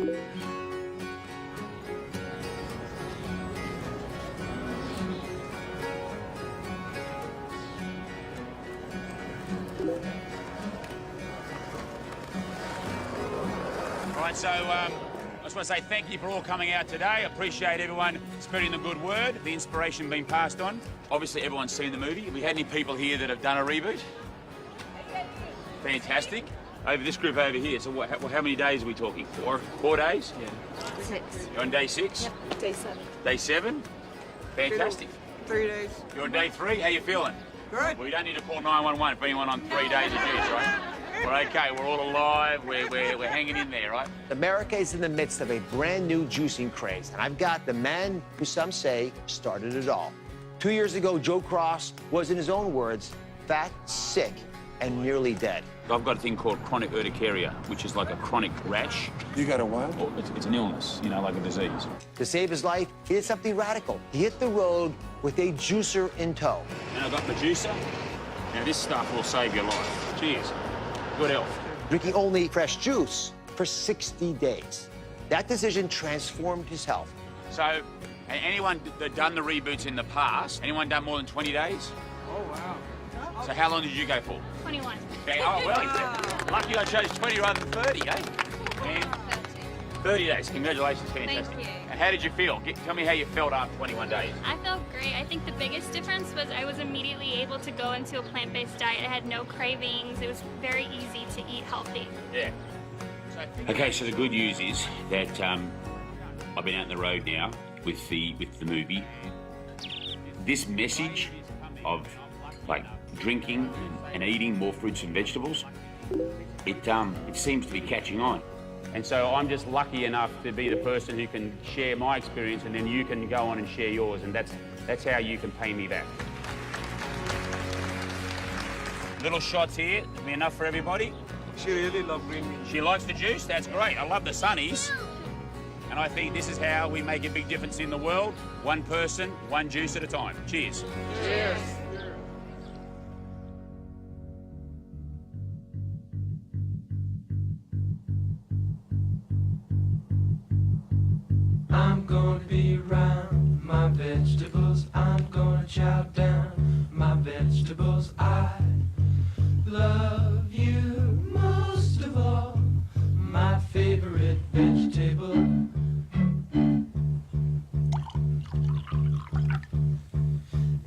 Right, so I just want to say thank you for all coming out today. I appreciate everyone spreading the good word, the inspiration being passed on. Obviously, everyone's seen the movie. Have we had any people here that have done a reboot? Fantastic. Over this group over here, so how many days are we talking? 4 days? Yeah. 6. You're on day 6? Yep, day 7. Day 7? Fantastic. 3 days. You're on day 3? How you feeling? Good. Well, you don't need to call 911 for anyone on 3 days of juice, right? We're okay, we're all alive, we're hanging in there, right? America is in the midst of a brand new juicing craze, and I've got the man who some say started it all. 2 years ago, Joe Cross was, in his own words, fat, sick, and nearly dead. I've got a thing called chronic urticaria, which is like a chronic rash. You got a what? Or it's an illness, you know, like a disease. To save his life, he did something radical. He hit the road with a juicer in tow. And I've got the juicer. Now, this stuff will save your life. Cheers. Good health. Drinking only fresh juice for 60 days. That decision transformed his health. So, anyone that done the reboots in the past, anyone done more than 20 days? Oh, wow. So how long did you go for? 21. Okay, oh, well, lucky I chose 20 rather than 30, eh? And 30 days. Congratulations, fantastic. Thank you. And how did you feel? Tell me how you felt after 21 days. I felt great. I think the biggest difference was I was immediately able to go into a plant-based diet. I had no cravings. It was very easy to eat healthy. Yeah. Okay, so the good news is that I've been out on the road now with the movie. This message of like drinking and eating more fruits and vegetables, it seems to be catching on. And so I'm just lucky enough to be the person who can share my experience, and then you can go on and share yours, and that's how you can pay me back. Little shots here, be enough for everybody. She really loved green beans. She likes the juice, that's great. I love the sunnies. And I think this is how we make a big difference in the world. One person, one juice at a time. Cheers. Cheers. I'm gonna be around my vegetables. I'm gonna chow down my vegetables. I love you most of all, my favorite vegetable.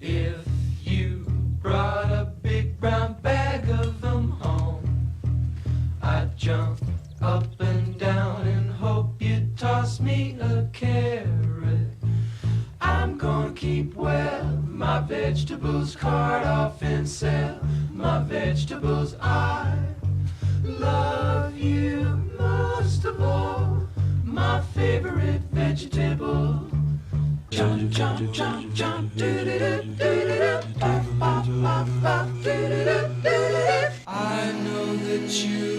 If you brought a big brown bag of them home, I'd jump up and down and hope you'd toss me a carrot. I'm gonna keep well my vegetables, cart off and sell my vegetables. I love you most of all, my favorite vegetable. Jump, jump, jump, jump, do-do-do-do-do-do, pop, pop, pop, pop, do-do-do-do-do-do. I know that you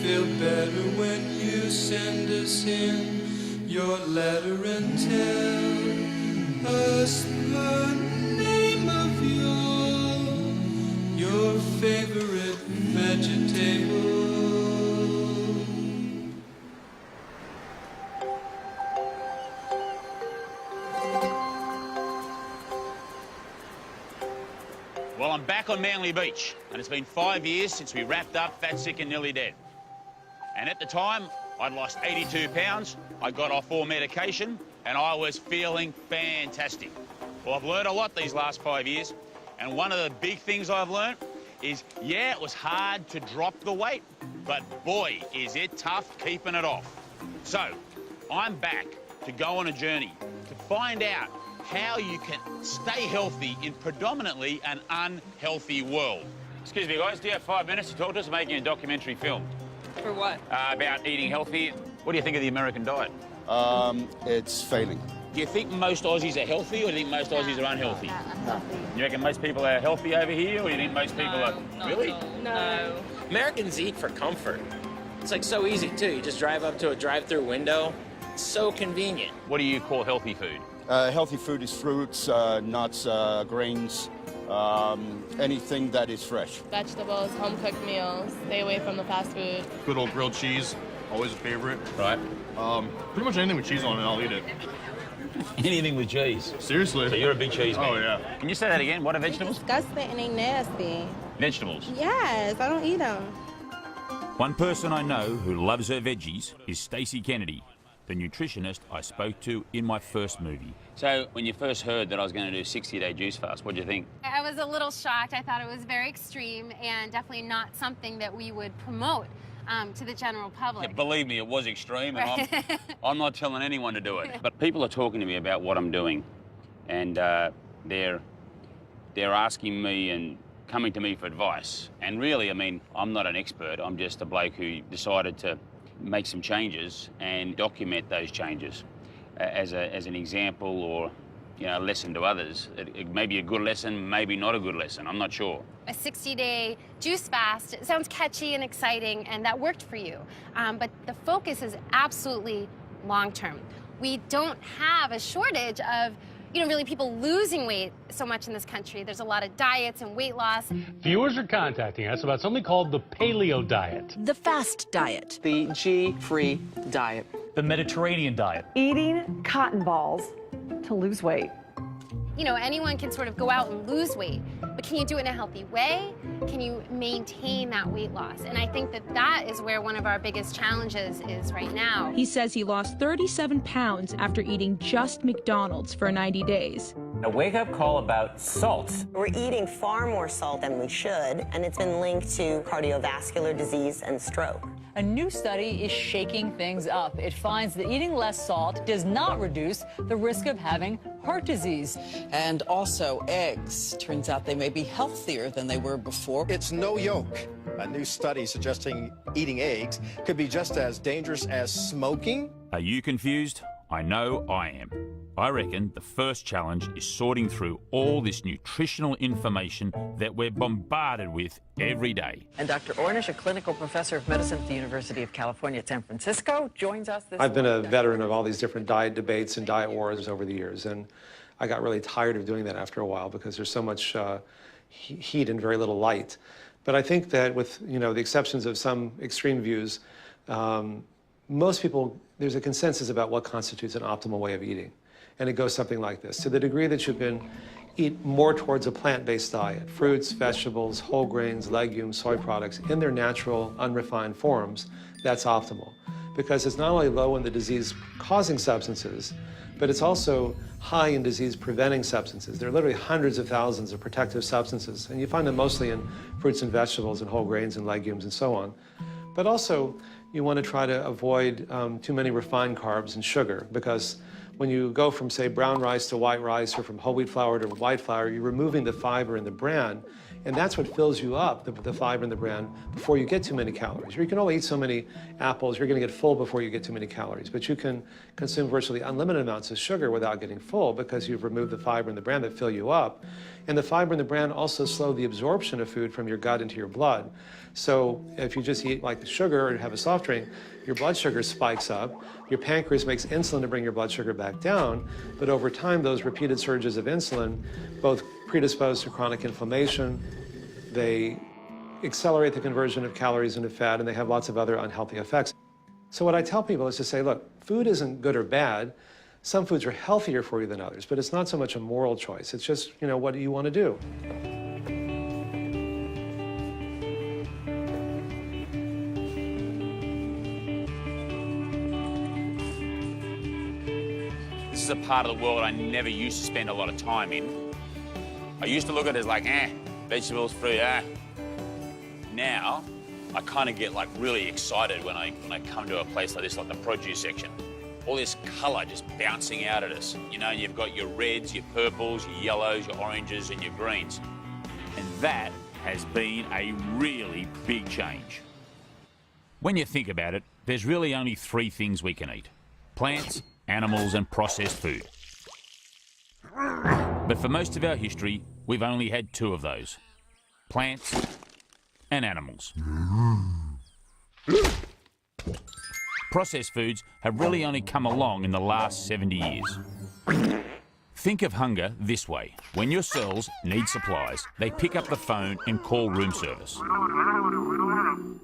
feel better when you send us in your letter and tell us the name of your favorite vegetable. Well, I'm back on Manly Beach, and it's been 5 years since we wrapped up Fat, Sick and Nearly Dead. And at the time, I'd lost 82 pounds, I got off all medication, and I was feeling fantastic. Well, I've learned a lot these last 5 years, and one of the big things I've learned is, yeah, it was hard to drop the weight, but boy, is it tough keeping it off. So, I'm back to go on a journey to find out how you can stay healthy in predominantly an unhealthy world. Excuse me, guys, do you have 5 minutes to talk to us? Making a documentary film. For what? About eating healthy. What do you think of the American diet? It's failing. Do you think most Aussies are healthy, or do you think most Aussies are unhealthy? Unhealthy. You reckon most people are healthy over here, or do you think most people are... Really? No. Americans eat for comfort. It's like so easy too. You just drive up to a drive-through window. It's so convenient. What do you call healthy food? Healthy food is fruits, nuts, grains, anything that is fresh. Vegetables, home-cooked meals, stay away from the fast food. Good old grilled cheese, always a favorite. Right. Pretty much anything with cheese on it, I'll eat it. Anything with cheese. Seriously. So you're a big cheese man. Oh, yeah. Can you say that again? What are vegetables? Disgusting and they nasty. Vegetables. Yes, I don't eat them. One person I know who loves her veggies is Stacey Kennedy, the nutritionist I spoke to in my first movie. So when you first heard that I was going to do a 60-day juice fast, what did you think? I was a little shocked. I thought it was very extreme and definitely not something that we would promote to the general public. Yeah, believe me, it was extreme, and I'm not telling anyone to do it. But people are talking to me about what I'm doing, and they're asking me and coming to me for advice. And really, I mean, I'm not an expert. I'm just a bloke who decided to make some changes and document those changes as an example or, you know, a lesson to others. It may be a good lesson, maybe not a good lesson. I'm not sure. A 60-day juice fast, it sounds catchy and exciting, and that worked for you. But the focus is absolutely long-term. We don't have a shortage of, you know, really people losing weight so much in this country. There's a lot of diets and weight loss. Viewers are contacting us about something called the paleo diet. The fast diet. The G-free diet. The Mediterranean diet. Eating cotton balls to lose weight. You know, anyone can sort of go out and lose weight, but can you do it in a healthy way? Can you maintain that weight loss? And I think that that is where one of our biggest challenges is right now. He says he lost 37 pounds after eating just McDonald's for 90 days. A wake-up call about salt. We're eating far more salt than we should, and it's been linked to cardiovascular disease and stroke. A new study is shaking things up. It finds that eating less salt does not reduce the risk of having heart disease. And also eggs. Turns out they may be healthier than they were before. It's no yolk. A new study suggesting eating eggs could be just as dangerous as smoking. Are you confused? I know I am. I reckon the first challenge is sorting through all this nutritional information that we're bombarded with every day. And Dr. Ornish, a clinical professor of medicine at the University of California at San Francisco, joins us this I've been a morning. veteran of all these different diet debates and diet wars over the years, and I got really tired of doing that after a while because there's so much heat and very little light. But I think that with, you know, the exceptions of some extreme views, most people, there's a consensus about what constitutes an optimal way of eating. And it goes something like this. To the degree that you can eat more towards a plant-based diet, fruits, vegetables, whole grains, legumes, soy products, in their natural, unrefined forms, that's optimal. Because it's not only low in the disease-causing substances, but it's also high in disease-preventing substances. There are literally hundreds of thousands of protective substances, and you find them mostly in fruits and vegetables and whole grains and legumes and so on. But also, you want to try to avoid too many refined carbs and sugar, because when you go from, say, brown rice to white rice or from whole wheat flour to white flour, you're removing the fiber in the bran, and that's what fills you up, the fiber in the bran, before you get too many calories. Or you can only eat so many apples, you're going to get full before you get too many calories. But you can consume virtually unlimited amounts of sugar without getting full because you've removed the fiber in the bran that fill you up. And the fiber in the bran also slow the absorption of food from your gut into your blood. So if you just eat like the sugar or have a soft drink, your blood sugar spikes up, your pancreas makes insulin to bring your blood sugar back down, but over time those repeated surges of insulin both predispose to chronic inflammation, they accelerate the conversion of calories into fat, and they have lots of other unhealthy effects. So what I tell people is to say, look, food isn't good or bad. Some foods are healthier for you than others, but it's not so much a moral choice. It's just, you know, what do you want to do? This is a part of the world I never used to spend a lot of time in. I used to look at it as like, vegetables, fruit, Now, I kind of get like really excited when I come to a place like this, like the produce section. All this colour just bouncing out at us. You know, you've got your reds, your purples, your yellows, your oranges, and your greens. And that has been a really big change. When you think about it, there's really only three things we can eat: plants, animals, and processed food. But for most of our history, we've only had two of those: plants and animals. Processed foods have really only come along in the last 70 years. Think of hunger this way. When your cells need supplies, they pick up the phone and call room service.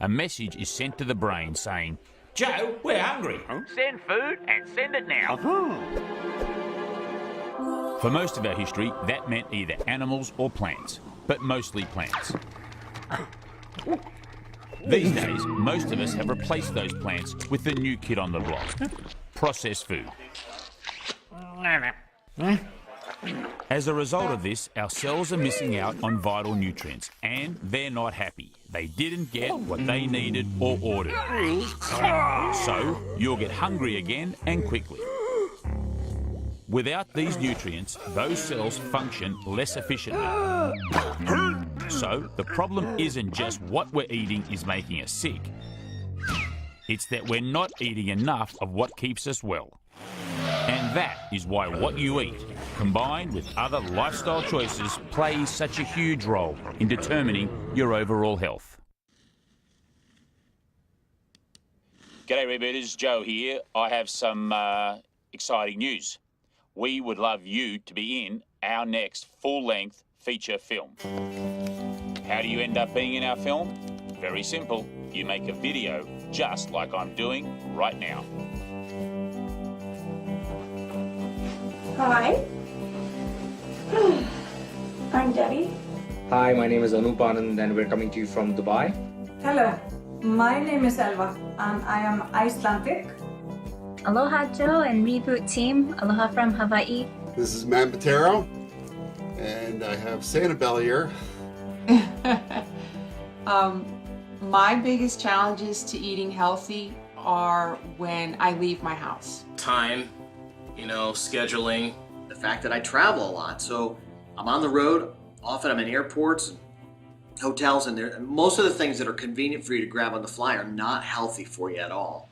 A message is sent to the brain saying, Joe, we're hungry. Send food and send it now. For most of our history, that meant either animals or plants, but mostly plants. These days, most of us have replaced those plants with the new kid on the block, processed food. As a result of this, our cells are missing out on vital nutrients, and they're not happy. They didn't get what they needed or ordered. So, you'll get hungry again and quickly. Without these nutrients, those cells function less efficiently. So, the problem isn't just what we're eating is making us sick. It's that we're not eating enough of what keeps us well. And that is why what you eat, combined with other lifestyle choices, plays such a huge role in determining your overall health. G'day Rebooters, Joe here. I have some exciting news. We would love you to be in our next full-length feature film. How do you end up being in our film? Very simple. You make a video just like I'm doing right now. Hi. I'm Debbie. Hi, my name is Anup Anand and we're coming to you from Dubai. Hello. My name is Elva and I am Icelandic. Aloha Joe and Reboot team. Aloha from Hawaii. This is Matt Matero and I have Sanibel here. My biggest challenges to eating healthy are when I leave my house. Time, scheduling. The fact that I travel a lot, so I'm on the road. Often I'm in airports, hotels, and most of the things that are convenient for you to grab on the fly are not healthy for you at all.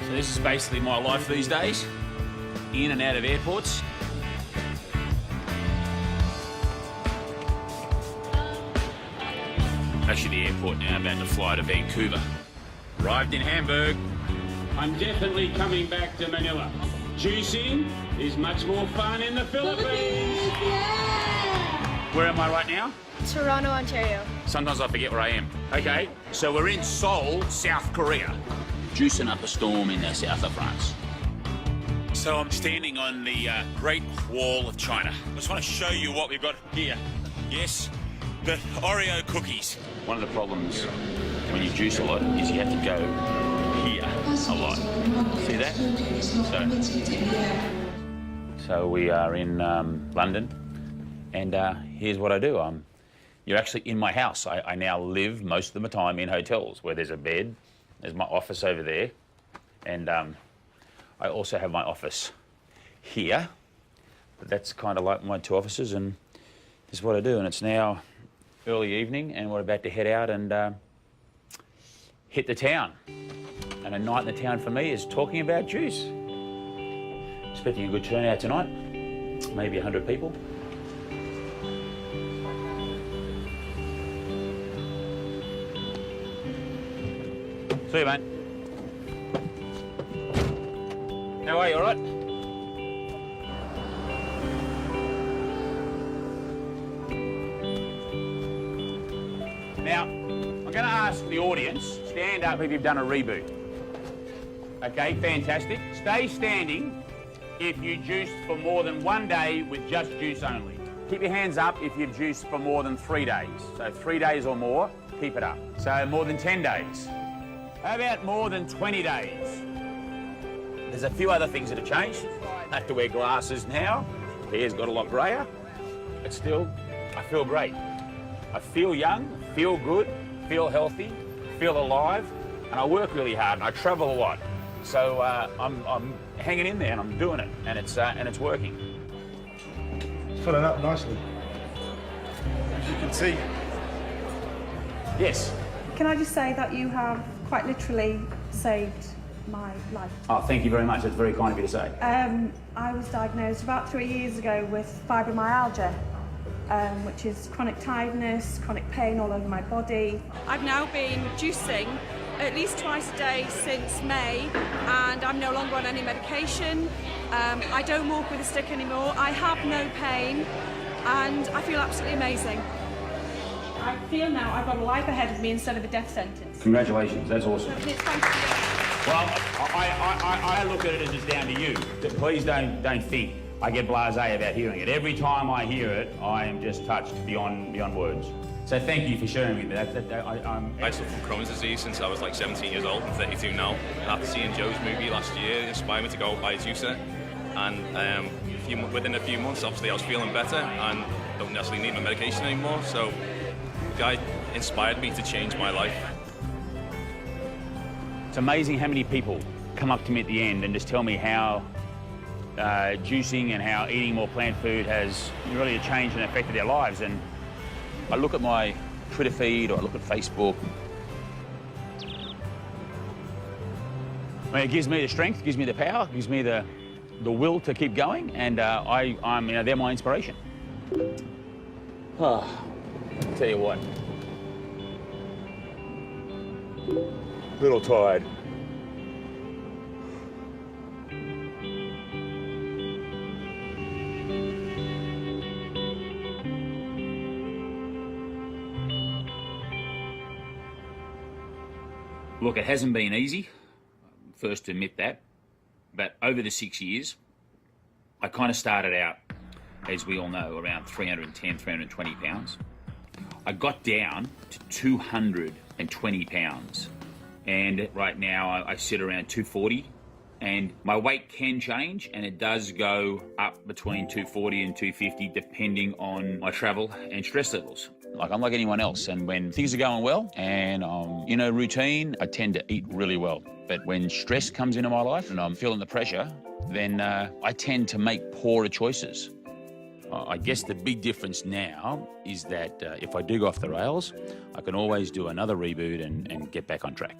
So this is basically my life these days, in and out of airports. Actually, the airport now, about to fly to Vancouver. Arrived in Hamburg. I'm definitely coming back to Manila. Juicing is much more fun in the Philippines. Yeah! Where am I right now? Toronto, Ontario. Sometimes I forget where I am. Okay, so we're in Seoul, South Korea. Juicing up a storm in the south of France. So I'm standing on the Great Wall of China. I just want to show you what we've got here. Yes, the Oreo cookies. One of the problems when you juice a lot is you have to go here a lot. See that? So we are in London, and here's what I do. You're actually in my house. I now live most of the time in hotels where there's a bed. There's my office over there, and I also have my office here. But that's kind of like my two offices, and this is what I do. And it's now early evening, and we're about to head out and hit the town. And a night in the town for me is talking about juice. Expecting a good turnout tonight, maybe 100 people. See you, mate. How are you, all right? Now, I'm going to ask the audience, stand up if you've done a reboot. Okay, fantastic. Stay standing if you juiced for more than 1 day with just juice only. Keep your hands up if you've juiced for more than 3 days. So 3 days or more, keep it up. So more than 10 days. How about more than 20 days? There's a few other things that have changed. I have to wear glasses now. Hair's got a lot greyer. But still, I feel great. I feel young, feel good, feel healthy, feel alive, and I work really hard and I travel a lot. So I'm hanging in there and I'm doing it, and it's working. It's filling up nicely, as you can see. Yes. Can I just say that you have quite literally saved my life. Oh, thank you very much. That's very kind of you to say. I was diagnosed about 3 years ago with fibromyalgia, which is chronic tiredness, chronic pain all over my body. I've now been juicing at least twice a day since May, and I'm no longer on any medication. I don't walk with a stick anymore. I have no pain, and I feel absolutely amazing. I feel now I've got a life ahead of me instead of a death sentence. Congratulations, that's awesome. Thank you. Well, I look at it as it's down to you. Please don't think I get blasé about hearing it. Every time I hear it, I am just touched beyond words. So thank you for sharing with me. I suffer from Crohn's disease since I was like 17 years old. I'm 32 now. And after seeing Joe's movie last year, it inspired me to go buy a juicer. And within a few months, obviously, I was feeling better and don't necessarily need my medication anymore. So the guy inspired me to change my life. It's amazing how many people come up to me at the end and just tell me how juicing and how eating more plant food has really changed and affected their lives. And I look at my Twitter feed or I look at Facebook. I mean, it gives me the strength, gives me the power, gives me the will to keep going, and they're my inspiration. Oh, I'll tell you what. A little tired. Look, it hasn't been easy, first to admit that, but over the 6 years, I kind of started out, as we all know, around 310, 320 pounds. I got down to 220 pounds, and right now I sit around 240, and my weight can change, and it does go up between 240 and 250, depending on my travel and stress levels. Like, I'm like anyone else, and when things are going well and I'm in a routine, I tend to eat really well. But when stress comes into my life and I'm feeling the pressure, then I tend to make poorer choices. I guess the big difference now is that if I do go off the rails, I can always do another reboot and get back on track.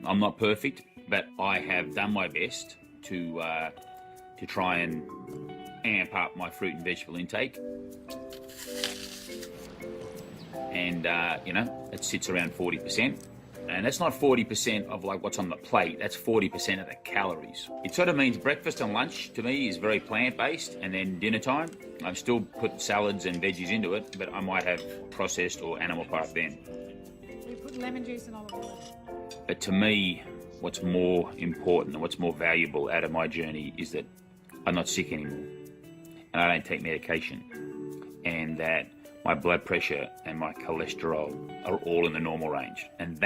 I'm not perfect, but I have done my best to try and amp up my fruit and vegetable intake. And, it sits around 40%. And that's not 40% of like what's on the plate, that's 40% of the calories. It sort of means breakfast and lunch to me is very plant-based, and then dinner time, I still put salads and veggies into it, but I might have processed or animal product then. We put lemon juice in olive oil. But to me, what's more important and what's more valuable out of my journey is that I'm not sick anymore, and I don't take medication, and that my blood pressure and my cholesterol are all in the normal range. And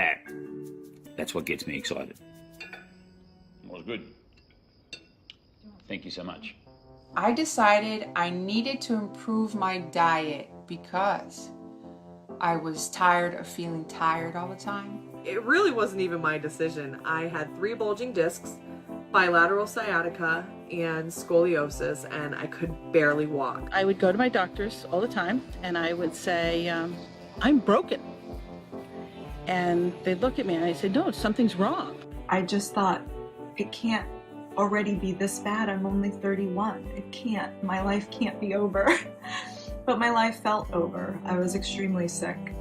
that's what gets me excited. It was good. Thank you so much. I decided I needed to improve my diet because I was tired of feeling tired all the time. It really wasn't even my decision. I had 3 bulging discs, bilateral sciatica, and scoliosis, and I could barely walk. I would go to my doctors all the time and I would say, I'm broken. And they'd look at me and I'd say, no, something's wrong. I just thought, it can't already be this bad. I'm only 31. It can't. My life can't be over. But my life felt over. I was extremely sick.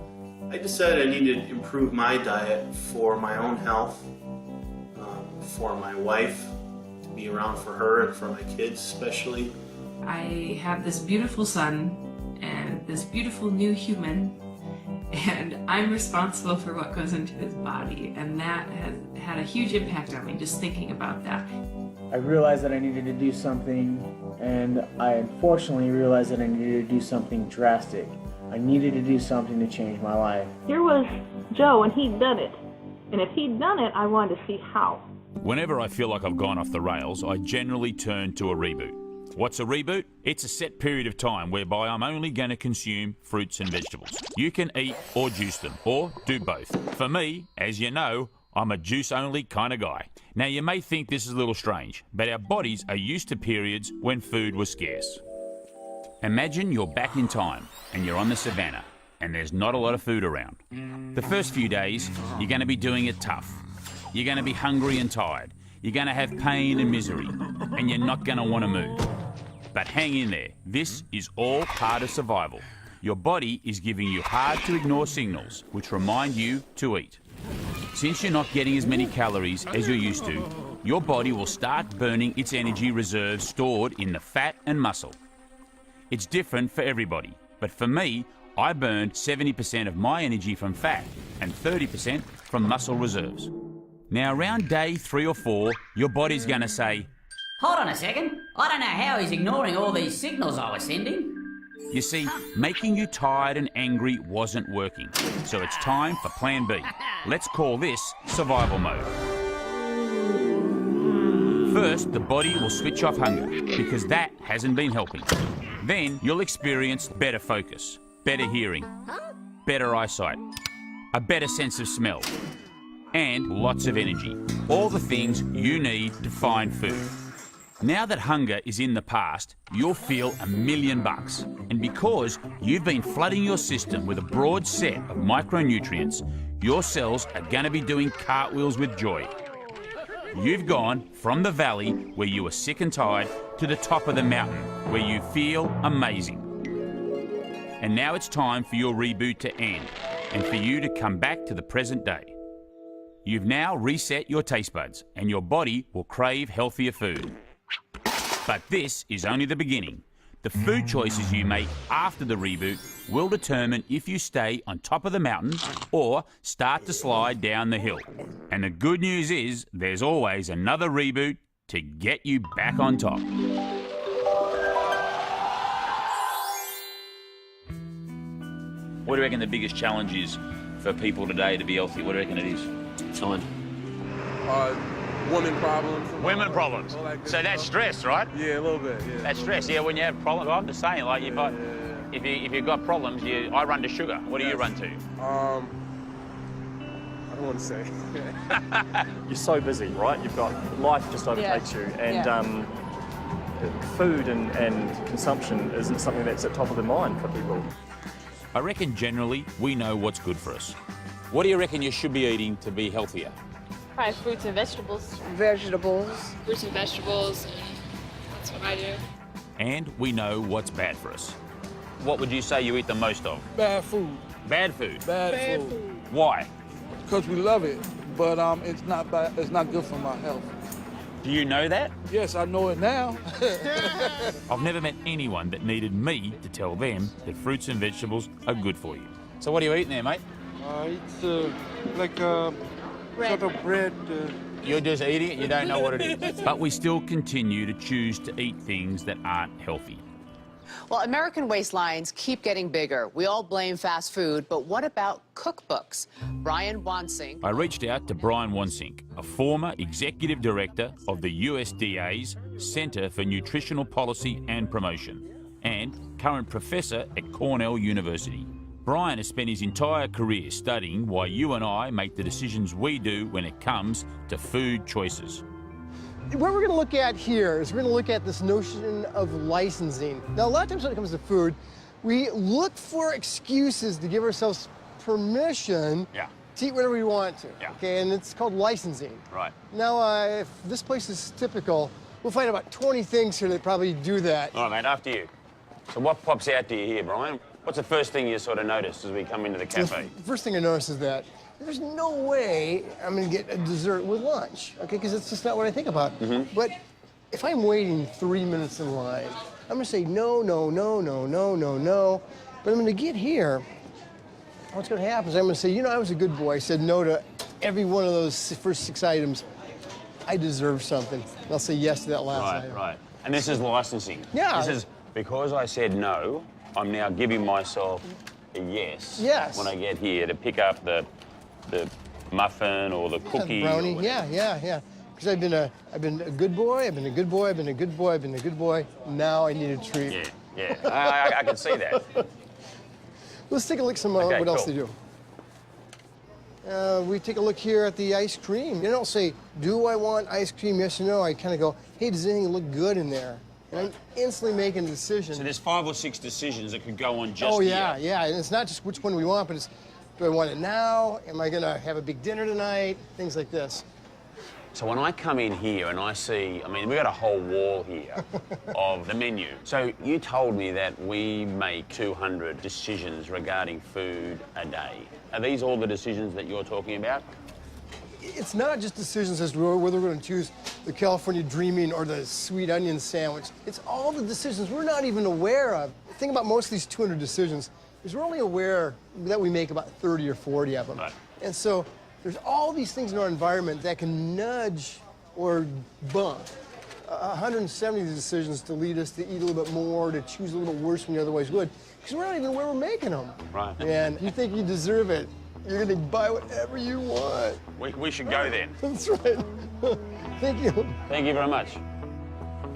I decided I needed to improve my diet for my own health, for my wife, to be around for her and for my kids especially. I have this beautiful son and this beautiful new human, and I'm responsible for what goes into his body, and that has had a huge impact on me just thinking about that. I realized that I needed to do something, and I unfortunately realized that I needed to do something drastic. I needed to do something to change my life. Here was Joe, and he'd done it. And if he'd done it, I wanted to see how. Whenever I feel like I've gone off the rails, I generally turn to a reboot. What's a reboot? It's a set period of time whereby I'm only going to consume fruits and vegetables. You can eat or juice them, or do both. For me, as you know, I'm a juice-only kind of guy. Now, you may think this is a little strange, but our bodies are used to periods when food was scarce. Imagine you're back in time and you're on the savannah and there's not a lot of food around. The first few days, you're going to be doing it tough. You're going to be hungry and tired. You're going to have pain and misery, and you're not going to want to move. But hang in there. This is all part of survival. your body is giving you hard-to-ignore signals, which remind you to eat. Since you're not getting as many calories as you're used to, your body will start burning its energy reserves stored in the fat and muscle. It's different for everybody, but for me, I burned 70% of my energy from fat and 30% from muscle reserves. Now, around day 3 or 4, your body's going to say, "Hold on a second. I don't know how he's ignoring all these signals I was sending." You see, making you tired and angry wasn't working, so it's time for Plan B. Let's call this survival mode. First, the body will switch off hunger, because that hasn't been helping. Then you'll experience better focus, better hearing, better eyesight, a better sense of smell, and lots of energy. All the things you need to find food. Now that hunger is in the past, you'll feel $1,000,000. And because you've been flooding your system with a broad set of micronutrients, your cells are going to be doing cartwheels with joy. You've gone from the valley where you were sick and tired to the top of the mountain where you feel amazing. And now it's time for your reboot to end and for you to come back to the present day. You've now reset your taste buds and your body will crave healthier food. But this is only the beginning. The food choices you make after the reboot will determine if you stay on top of the mountain or start to slide down the hill. And the good news is there's always another reboot to get you back on top. What do you reckon the biggest challenge is for people today to be healthy? What do you reckon it is? Time. Women problems. Women problems. So that's stress, right? Yeah, a little bit. Yeah. That's stress. Yeah, when you have problems, I'm just saying, like if you've got problems, I run to sugar. What do you run to? I don't want to say. You're so busy, right? You've got life just overtakes you, and food and consumption isn't something that's at top of the mind for people. I reckon generally we know what's good for us. What do you reckon you should be eating to be healthier? Probably fruits and vegetables. Vegetables. Fruits and vegetables. That's what I do. And we know what's bad for us. What would you say you eat the most of? Bad food. Bad food? Bad food. Why? Because we love it, but it's not bad. It's not good for my health. Do you know that? Yes, I know it now. I've never met anyone that needed me to tell them that fruits and vegetables are good for you. So what are you eating there, mate? It's like sort of bread. You're just eating it, you don't know what it is. But we still continue to choose to eat things that aren't healthy. Well, American waistlines keep getting bigger. We all blame fast food, but what about cookbooks? Brian Wansink. I reached out to Brian Wansink, a former executive director of the USDA's Center for Nutritional Policy and Promotion and current professor at Cornell University. Brian has spent his entire career studying why you and I make the decisions we do when it comes to food choices. What we're going to look at here is we're going to look at this notion of licensing. Now, a lot of times when it comes to food, we look for excuses to give ourselves permission to eat whatever we want to. Okay, and it's called licensing. Right. Now, if this place is typical, we'll find about 20 things here that probably do that. All right, mate, after you. So what pops out to you here, Brian? What's the first thing you sort of notice as we come into the cafe? The first thing I notice is that there's no way I'm going to get a dessert with lunch, okay, because it's just not what I think about. But if I'm waiting 3 minutes in line, I'm going to say no, no, no, no, no, no, no. But I'm going to get here. What's going to happen is I'm going to say, you know, I was a good boy. I said no to every one of those first 6 items. I deserve something. And I'll say yes to that last item. Right. And this is licensing. Yeah. This is because I said no, I'm now giving myself a yes. Yes. When I get here to pick up the muffin or the cookie. The brownie. Yeah. Because I've been a good boy. I've been a good boy. I've been a good boy. I've been a good boy. Now I need a treat. Yeah. I can see that. Let's take a look at some what else they do. We take a look here at the ice cream. You don't say, do I want ice cream, yes or no? I kind of go, hey, does anything look good in there? And I'm instantly making a decision. So there's 5 or 6 decisions that could go on just Oh, yeah, here. yeah. And it's not just which one we want, but it's, do I want it now? Am I going to have a big dinner tonight? Things like this. So when I come in here and I see, I mean, we've got a whole wall here of the menu. So you told me that we make 200 decisions regarding food a day. Are these all the decisions that you're talking about? It's not just decisions as to whether we're going to choose the California Dreaming or the sweet onion sandwich. It's all the decisions we're not even aware of. The thing about most of these 200 decisions is we're only aware that we make about 30 or 40 of them. Right. And so there's all these things in our environment that can nudge or bump 170 decisions to lead us to eat a little bit more, to choose a little worse than we otherwise would, because we're not even aware we're making them. Right. And you think you deserve it. You're going to buy whatever you want. We should go then. That's right. Thank you. Thank you very much.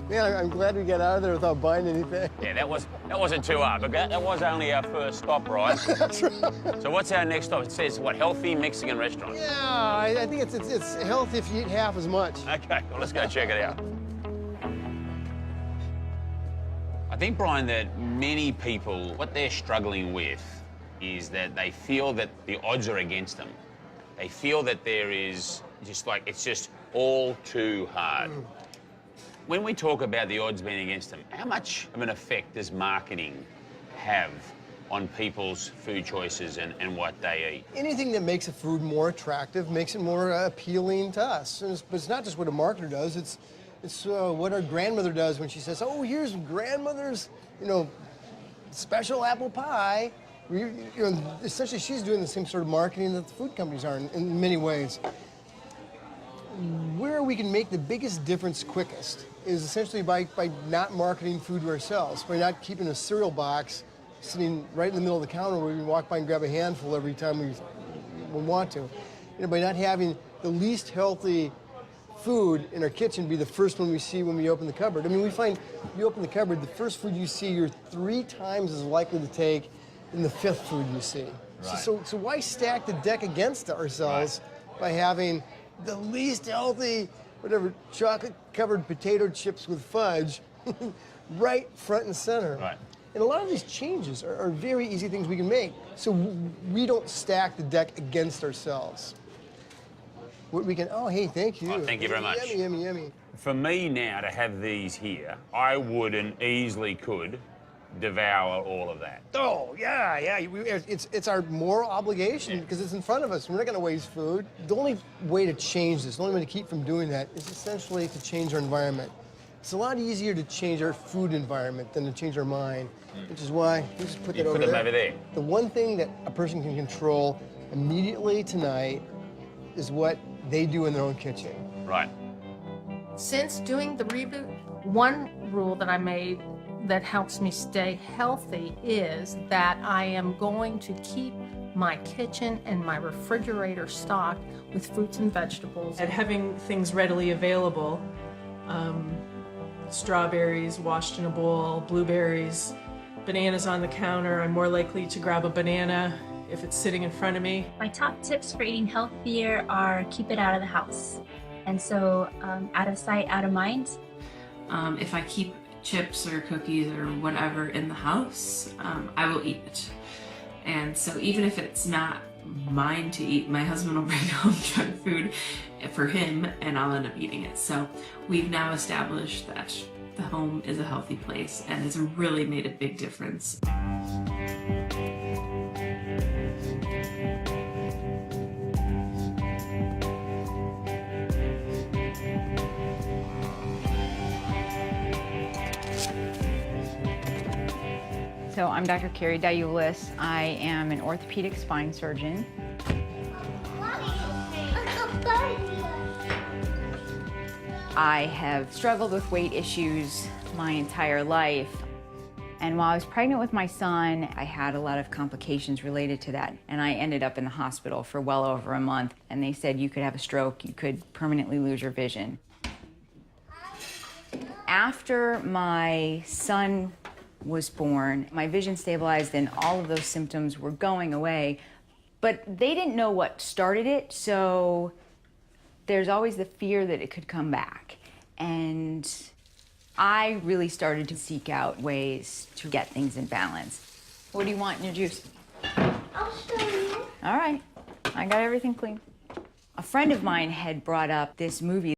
Man, I'm glad we got out of there without buying anything. Yeah, that wasn't too hard, but that was only our first stop, right? That's right. So what's our next stop? It says, what, healthy Mexican restaurant? Yeah, I think it's healthy if you eat half as much. Okay, well, let's go check it out. I think, Brian, that many people, what they're struggling with is that they feel that the odds are against them. They feel that there is just like, it's just all too hard. When we talk about the odds being against them, how much of an effect does marketing have on people's food choices and what they eat? Anything that makes a food more attractive makes it more appealing to us. But it's not just what a marketer does, it's what our grandmother does when she says, oh, here's grandmother's, special apple pie. Essentially, she's doing the same sort of marketing that the food companies are in many ways. Where we can make the biggest difference quickest is essentially by not marketing food to ourselves, by not keeping a cereal box sitting right in the middle of the counter where we can walk by and grab a handful every time we want to. By not having the least healthy food in our kitchen be the first one we see when we open the cupboard. I mean, we find you open the cupboard, the first food you see, you're 3 times as likely to take than the 5th food you see. Right. So why stack the deck against ourselves by having the least healthy, whatever, chocolate-covered potato chips with fudge right front and center? Right. And a lot of these changes are very easy things we can make, so we don't stack the deck against ourselves. We can, oh, hey, thank you. Oh, thank you very much. Yummy, yummy, yummy. For me now to have these here, I would and easily could devour all of that. Oh, yeah. It's our moral obligation because it's in front of us. We're not going to waste food. The only way to change this, the only way to keep from doing that is essentially to change our environment. It's a lot easier to change our food environment than to change our mind, which is why we just put that over there. Put them over there. The one thing that a person can control immediately tonight is what they do in their own kitchen. Right. Since doing the reboot, one rule that I made that helps me stay healthy is that I am going to keep my kitchen and my refrigerator stocked with fruits and vegetables. And having things readily available, strawberries washed in a bowl, blueberries, bananas on the counter. I'm more likely to grab a banana if it's sitting in front of me. My top tips for eating healthier are keep it out of the house. And so out of sight, out of mind. If I keep chips or cookies or whatever in the house, I will eat it. And so even if it's not mine to eat, my husband will bring home junk food for him and I'll end up eating it. So we've now established that the home is a healthy place and it's really made a big difference. So I'm Dr. Carrie Diulis. I am an orthopedic spine surgeon. I have struggled with weight issues my entire life. And while I was pregnant with my son, I had a lot of complications related to that. And I ended up in the hospital for well over a month. And they said you could have a stroke, you could permanently lose your vision. After my son was born, my vision stabilized and all of those symptoms were going away, but they didn't know what started it, so there's always the fear that it could come back. And I really started to seek out ways to get things in balance. What do you want in your juice? I'll show you. All right, I got everything clean. A friend of mine had brought up this movie.